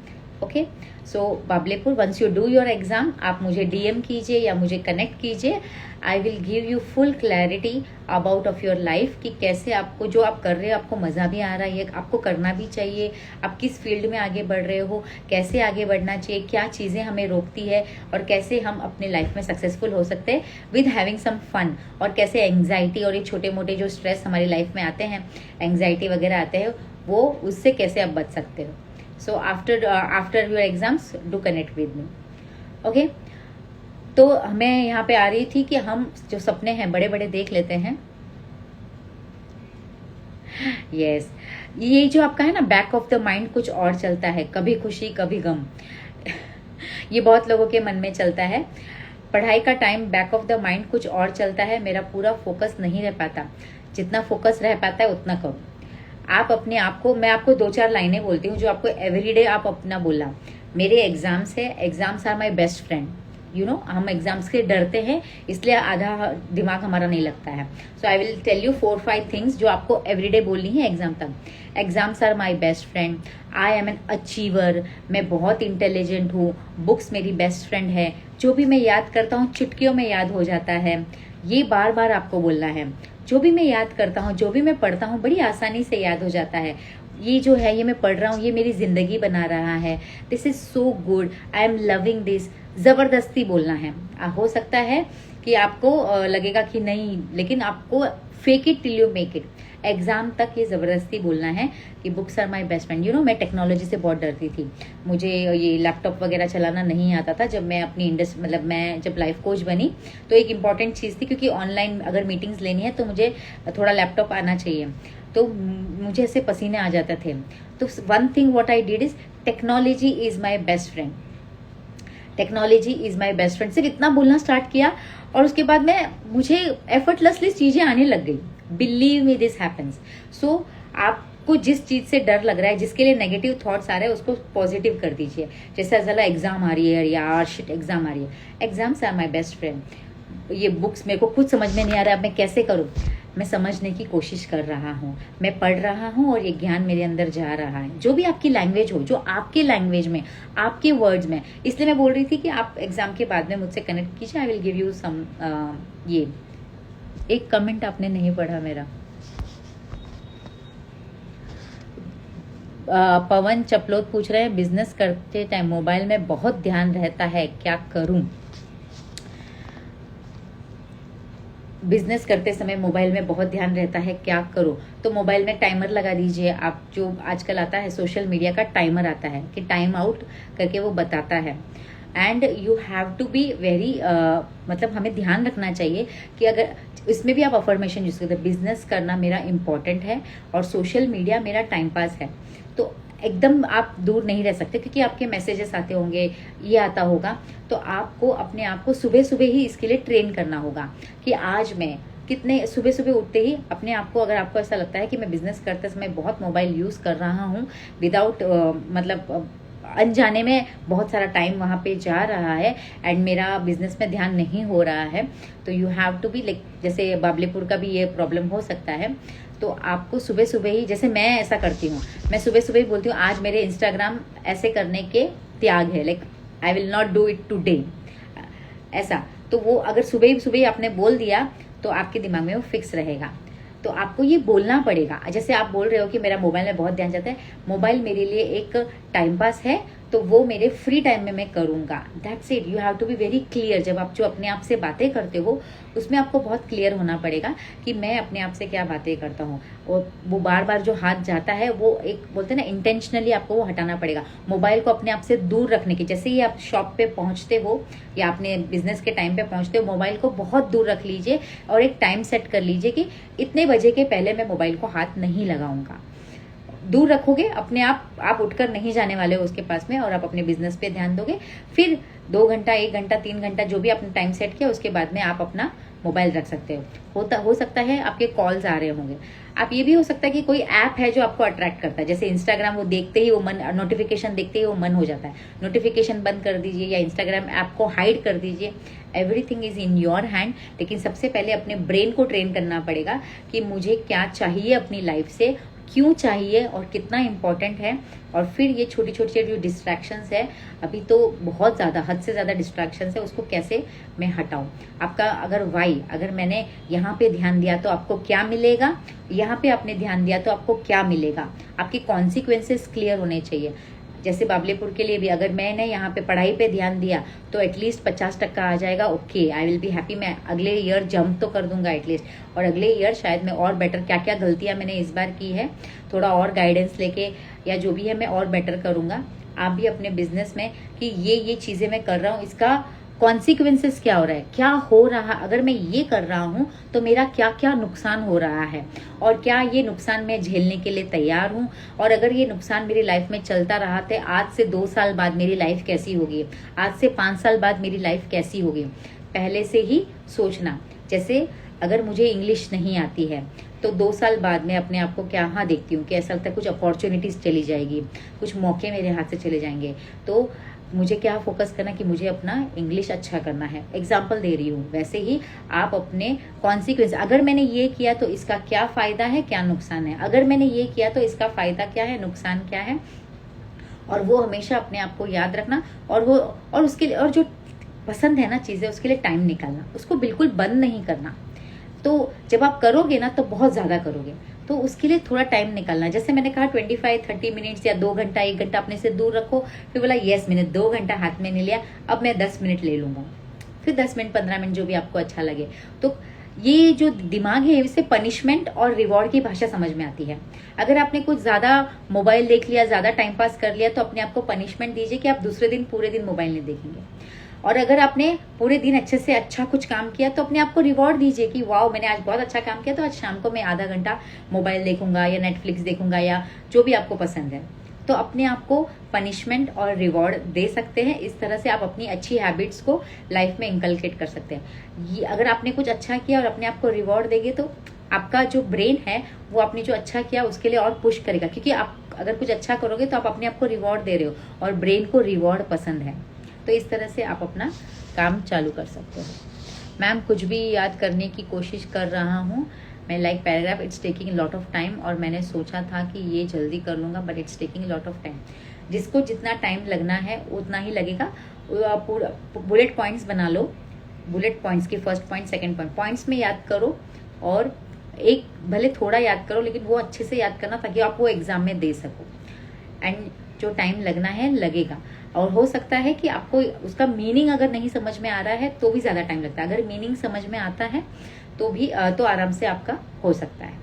Okay, so Bablepur, once you do your exam, आप मुझे डीएम कीजिए या मुझे कनेक्ट कीजिए। I will give you full clarity about of your life कि कैसे आपको जो आप कर रहे हो आपको मज़ा भी आ रहा है, आपको करना भी चाहिए, आप किस फील्ड में आगे बढ़ रहे हो, कैसे आगे बढ़ना चाहिए, क्या चीज़ें हमें रोकती है और कैसे हम अपने लाइफ में सक्सेसफुल हो सकते हैं विद हैविंग सम फन, और कैसे एंग्जाइटी और ये छोटे मोटे जो स्ट्रेस हमारी लाइफ में आते हैं, एंग्जाइटी वगैरह आते हैं, वो उससे कैसे आप बच सकते हो। So after your exams, do connect with me. Okay? तो मैं यहाँ पे आ रही थी कि हम जो सपने हैं बड़े बड़े देख लेते हैं। यस, ये जो आपका है ना बैक ऑफ द माइंड कुछ और चलता है, कभी खुशी कभी गम। ये बहुत लोगों के मन में चलता है। पढ़ाई का time back of the mind कुछ और चलता है, मेरा पूरा फोकस नहीं रह पाता, जितना फोकस रह पाता है उतना करो। आप अपने आप को, मैं आपको 2-4 लाइनें बोलती हूँ जो आपको एवरीडे आप अपना बोलना। मेरे एग्जाम्स है, exams are my best friend. हम एग्जाम्स से डरते हैं इसलिए आधा दिमाग हमारा नहीं लगता है। So I will tell you 4-5 things जो आपको एवरीडे बोलनी है एग्जाम तक। Exams are my best friend, I am an achiever, मैं बहुत इंटेलिजेंट हूँ, बुक्स मेरी बेस्ट फ्रेंड है, जो भी मैं याद करता हूँ चुटकियों में याद हो जाता है। ये बार बार आपको बोलना है। जो भी मैं याद करता हूँ, जो भी मैं पढ़ता हूँ, बड़ी आसानी से याद हो जाता है। ये जो है, ये मैं पढ़ रहा हूँ, ये मेरी जिंदगी बना रहा है। This is so good, I am loving this. जबरदस्ती बोलना है। हो सकता है कि आपको लगेगा कि नहीं, लेकिन आपको fake it till you make it. Exam तक ये जबरदस्ती बोलना है कि books are my best friend. मैं टेक्नोलॉजी से बहुत डरती थी, मुझे ये लैपटॉप वगैरह चलाना नहीं आता था। जब मैं अपनी मैं जब लाइफ कोच बनी तो एक इम्पॉर्टेंट चीज़ थी, क्योंकि ऑनलाइन अगर मीटिंग्स लेनी है तो मुझे थोड़ा लैपटॉप आना चाहिए, तो मुझे ऐसे पसीने आ जाते थे। तो one thing what I did is, technology is my best friend, technology is my best friend. सिर्फ इतना बोलना स्टार्ट किया और उसके बाद मुझे एफर्टलेसली चीजें आने लग गई। Believe me, this happens. So आपको जिस चीज से डर लग रहा है, जिसके लिए नेगेटिव थॉट्स आ रहे हैं, उसको पॉजिटिव कर दीजिए। जैसे चला एग्जाम आ रही है, यार शिट एग्जाम आ रही है, exams are my best friend. ये बुक्स मेरे को खुद समझ में नहीं आ रहा है, अब मैं कैसे करूं? मैं समझने की कोशिश कर रहा हूँ, मैं पढ़ रहा हूँ और ये ज्ञान मेरे अंदर जा रहा है। जो भी आपकी लैंग्वेज हो, जो आपके लैंग्वेज में, आपके वर्ड्स में। इसलिए मैं बोल रही थी कि आप एग्जाम के बाद में मुझसे कनेक्ट कीजिए। I will give you some ये एक कमेंट आपने नहीं पढ़ा मेरा। पवन चपलोत पूछ रहे हैं, बिजनेस करते टाइम मोबाइल में बहुत ध्यान रहता है, क्या करूं? बिजनेस करते समय मोबाइल में बहुत ध्यान रहता है, क्या करो? तो मोबाइल में टाइमर लगा दीजिए आप। जो आजकल आता है सोशल मीडिया का टाइमर आता है कि टाइम आउट करके वो बताता है। And you have to be very, मतलब हमें ध्यान रखना चाहिए कि अगर इसमें भी आप अफर्मेशन यूज करते हैं, बिजनेस करना मेरा इंपॉर्टेंट है और सोशल मीडिया मेरा टाइम पास है। तो एकदम आप दूर नहीं रह सकते, क्योंकि आपके मैसेजेस आते होंगे, ये आता होगा। तो आपको अपने आप को सुबह सुबह ही इसके लिए ट्रेन करना होगा कि आज मैं कितने सुबह सुबह उठते ही अपने आप को, अगर आपको ऐसा लगता है कि मैं बिजनेस करते समय बहुत मोबाइल यूज कर रहा हूँ विदाउट मतलब अनजाने में बहुत सारा टाइम वहाँ पे जा रहा है एंड मेरा बिजनेस में ध्यान नहीं हो रहा है, तो you have to be like, जैसे बाबलीपुर का भी ये प्रॉब्लम हो सकता है। तो आपको सुबह सुबह ही, जैसे मैं ऐसा करती हूँ, मैं सुबह सुबह ही बोलती हूँ आज मेरे इंस्टाग्राम ऐसे करने के त्याग है, like I will not do it today, ऐसा। तो वो अगर सुबह ही आपने बोल दिया तो आपके दिमाग में वो फिक्स रहेगा। तो आपको ये बोलना पड़ेगा। जैसे आप बोल रहे हो कि मेरा मोबाइल में बहुत ध्यान जाता है, मोबाइल मेरे लिए एक टाइम पास है, तो वो मेरे फ्री टाइम में मैं करूंगा, that's it. You have to be very clear. जब आप जो अपने आप से बातें करते हो उसमें आपको बहुत क्लियर होना पड़ेगा कि मैं अपने आप से क्या बातें करता हूँ। और वो बार बार जो हाथ जाता है वो एक बोलते हैं ना, इंटेंशनली आपको वो हटाना पड़ेगा। मोबाइल को अपने आप से दूर रखने की, जैसे ही आप शॉप पे पहुंचते हो या अपने बिजनेस के टाइम पे पहुंचते हो, मोबाइल को बहुत दूर रख लीजिए और एक टाइम सेट कर लीजिए कि इतने बजे के पहले मैं मोबाइल को हाथ नहीं लगाऊंगा। दूर रखोगे अपने आप उठकर नहीं जाने वाले हो उसके पास में, और आप अपने बिजनेस पे ध्यान दोगे। फिर 2 घंटा, 1 घंटा, 3 घंटा जो भी आपने टाइम सेट किया, उसके बाद में आप अपना मोबाइल रख सकते हो। हो सकता है आपके कॉल्स आ रहे होंगे, आप ये भी हो सकता है कि कोई ऐप है जो आपको अट्रैक्ट करता है, जैसे इंस्टाग्राम, वो देखते ही वो मन, नोटिफिकेशन देखते ही वो मन हो जाता है, नोटिफिकेशन बंद कर दीजिए या इंस्टाग्राम ऐप को हाइड कर दीजिए। Everything is in your hand. लेकिन सबसे पहले अपने ब्रेन को ट्रेन करना पड़ेगा कि मुझे क्या चाहिए अपनी लाइफ से, क्यों चाहिए और कितना इम्पोर्टेंट है। और फिर ये छोटी छोटी जो डिस्ट्रैक्शंस है, अभी तो बहुत ज़्यादा, हद से ज़्यादा डिस्ट्रैक्शंस है, उसको कैसे मैं हटाऊं। आपका अगर वाई, अगर मैंने यहाँ पे ध्यान दिया तो आपको क्या मिलेगा, यहाँ पे आपने ध्यान दिया तो आपको क्या मिलेगा, आपके कॉन्सिक्वेंसेस क्लियर होने चाहिए। जैसे बाबलीपुर के लिए भी, अगर मैंने यहाँ पे पढ़ाई पे ध्यान दिया तो एटलीस्ट 50% आ जाएगा, okay, I will be happy. मैं अगले ईयर जंप तो कर दूंगा एटलीस्ट, और अगले ईयर शायद मैं और बेटर, क्या क्या गलतियां मैंने इस बार की है, थोड़ा और गाइडेंस लेके या जो भी है मैं और बेटर करूंगा। आप भी अपने बिजनेस में कि ये चीजें मैं कर रहा हूँ, इसका कॉन्सिक्वेंसेस क्या हो रहा है, क्या हो रहा, अगर मैं ये कर रहा हूं तो मेरा क्या क्या नुकसान हो रहा है, और क्या ये नुकसान मैं झेलने के लिए तैयार हूं। और अगर ये नुकसान मेरी लाइफ में चलता रहा तो आज से 2 साल बाद मेरी लाइफ कैसी होगी, आज से 5 साल बाद मेरी लाइफ कैसी होगी, पहले से ही सोचना। जैसे अगर मुझे इंग्लिश नहीं आती है तो 2 साल बाद मैं अपने आप को क्या हाँ देखती हूँ कि ऐसा लगता है कुछ अपॉर्चुनिटीज चली जाएगी, कुछ मौके मेरे हाथ से चले जाएंगे, तो मुझे क्या फोकस करना कि मुझे अपना इंग्लिश अच्छा करना है। एग्जाम्पल दे रही हूँ। वैसे ही आप अपने कॉन्सिक्वेंस, अगर मैंने ये किया तो इसका क्या फायदा है, क्या नुकसान है, अगर मैंने ये किया तो इसका फायदा क्या है, नुकसान क्या है, और वो हमेशा अपने आप को याद रखना। और उसके लिए, और जो पसंद है ना चीजें, उसके लिए टाइम निकालना, उसको बिल्कुल बंद नहीं करना। तो जब आप करोगे ना तो बहुत ज्यादा करोगे, तो उसके लिए थोड़ा टाइम निकालना। जैसे मैंने कहा 25-30 मिनट्स या 2 घंटा, 1 घंटा अपने से दूर रखो। फिर बोला यस, मैंने 2 घंटा हाथ में नहीं लिया, अब मैं 10 मिनट ले लूंगा, फिर 10 मिनट, 15 मिनट, जो भी आपको अच्छा लगे। तो ये जो दिमाग है, इससे पनिशमेंट और रिवॉर्ड की भाषा समझ में आती है। अगर आपने कुछ ज्यादा मोबाइल देख लिया, ज्यादा टाइम पास कर लिया, तो अपने आप को पनिशमेंट दीजिए कि आप दूसरे दिन पूरे दिन मोबाइल नहीं देखेंगे। और अगर आपने पूरे दिन अच्छे से अच्छा कुछ काम किया तो अपने आप को रिवॉर्ड दीजिए कि वाओ, मैंने आज बहुत अच्छा काम किया, तो आज शाम को मैं आधा घंटा मोबाइल देखूंगा या नेटफ्लिक्स देखूंगा या जो भी आपको पसंद है। तो अपने आप को पनिशमेंट और रिवॉर्ड दे सकते हैं। इस तरह से आप अपनी अच्छी हैबिट्स को लाइफ में इंकलकेट कर सकते हैं। अगर आपने कुछ अच्छा किया और अपने आप को रिवॉर्ड देंगे तो आपका जो ब्रेन है वो आपने जो अच्छा किया उसके लिए और पुश करेगा, क्योंकि आप अगर कुछ अच्छा करोगे तो आप अपने आप को रिवॉर्ड दे रहे हो और ब्रेन को रिवॉर्ड पसंद है। तो इस तरह से आप अपना काम चालू कर सकते हो। मैम कुछ भी याद करने की कोशिश कर रहा हूँ मैं, like paragraph, it's taking lot of time, और मैंने सोचा था कि ये जल्दी कर लूँगा but it's taking lot of time. जिसको जितना टाइम लगना है उतना ही लगेगा। पूरा बुलेट पॉइंट्स बना लो, बुलेट पॉइंट्स की first point, second point, points में याद करो, और एक भले थोड़ा याद करो लेकिन वो अच्छे से याद करना ताकि आप वो एग्जाम में दे सको। एंड जो टाइम लगना है लगेगा, और हो सकता है कि आपको उसका मीनिंग अगर नहीं समझ में आ रहा है तो भी ज्यादा टाइम लगता है। अगर मीनिंग समझ में आता है तो भी तो आराम से आपका हो सकता है।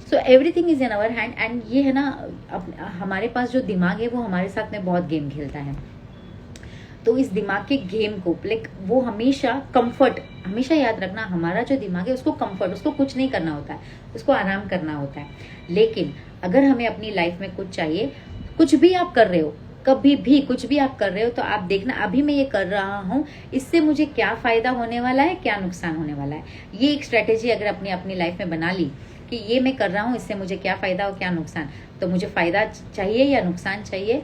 So everything is in our hand. And ये है ना, हमारे पास जो दिमाग है वो हमारे साथ में बहुत गेम खेलता है। तो इस दिमाग के गेम को लाइक वो हमेशा कंफर्ट, हमेशा याद रखना, हमारा जो दिमाग है उसको कंफर्ट, उसको कुछ नहीं करना होता है, उसको आराम करना होता है। लेकिन अगर हमें अपनी लाइफ में कुछ चाहिए, कुछ भी आप कर रहे हो, कभी भी कुछ भी आप कर रहे हो, तो आप देखना अभी मैं ये कर रहा हूँ, इससे मुझे क्या फायदा होने वाला है, क्या नुकसान होने वाला है। ये एक स्ट्रेटेजी अगर अपनी अपनी लाइफ में बना ली कि ये मैं कर रहा हूँ, इससे मुझे क्या फायदा और क्या नुकसान, तो मुझे फायदा चाहिए या नुकसान चाहिए,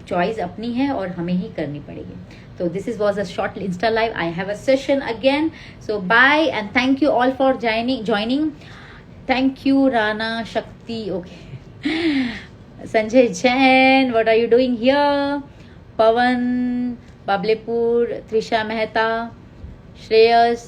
चॉइस अपनी है और हमें ही करनी पड़ेगी। तो this is was a short insta live. I have a session again. So bye and thank you all for joining. Thank you Rana Shakti. Okay. Sanjay Jain, what are you doing here? Pawan, Bablepur, Trisha Mehta, Shreyas.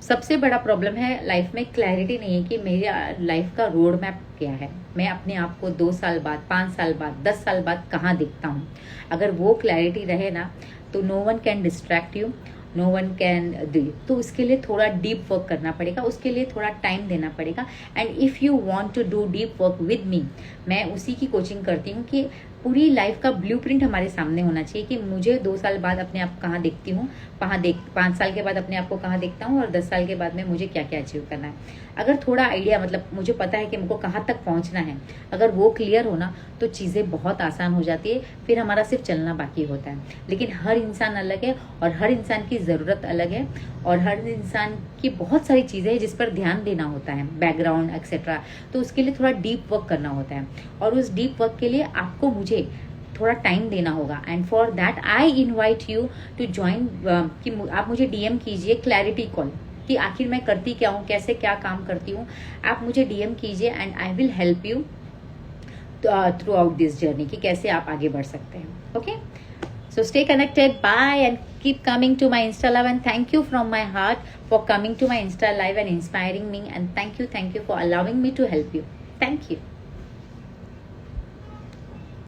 सबसे बड़ा problem है life में clarity नहीं है कि मेरी life का road map क्या है, मैं अपने आप को 2 साल बाद, 5 साल बाद, 10 साल बाद कहाँ देखता हूँ. अगर वो क्लैरिटी रहे ना तो no one can distract you, no one can do. तो उसके लिए थोड़ा डीप वर्क करना पड़ेगा, उसके लिए थोड़ा टाइम देना पड़ेगा. And if you want to do deep work with me, मैं उसी की कोचिंग करती हूँ कि पूरी लाइफ का ब्लूप्रिंट हमारे सामने होना चाहिए कि मुझे 2 साल बाद अपने आप कहाँ देखती हूँ, 5 साल के बाद अपने आप को कहाँ देखता हूँ और 10 साल के बाद में मुझे क्या क्या अचीव करना है. अगर थोड़ा आइडिया, मतलब मुझे पता है कि मुझको कहाँ तक पहुँचना है, अगर वो क्लियर हो ना तो चीज़ें बहुत आसान हो जाती है. फिर हमारा सिर्फ चलना बाकी होता है. लेकिन हर इंसान अलग है और हर इंसान की ज़रूरत अलग है और हर इंसान की बहुत सारी चीज़ें हैं जिस पर ध्यान देना होता है, बैकग्राउंड एक्सेट्रा. तो उसके लिए थोड़ा डीप वर्क करना होता है और उस डीप वर्क के लिए आपको मुझे थोड़ा टाइम देना होगा. And for that I invite you to join. कि आप मुझे डीएम कीजिए क्लैरिटी कॉल कि आखिर मैं करती क्या हूँ, कैसे क्या काम करती हूँ. आप मुझे डीएम कीजिए and I will help you through out this journey कि कैसे आप आगे बढ़ सकते हैं. Okay. So stay connected. Bye and keep coming to my Insta Live. And thank you from my heart for coming to my Insta Live and inspiring me. And thank you for allowing me to help you. Thank you.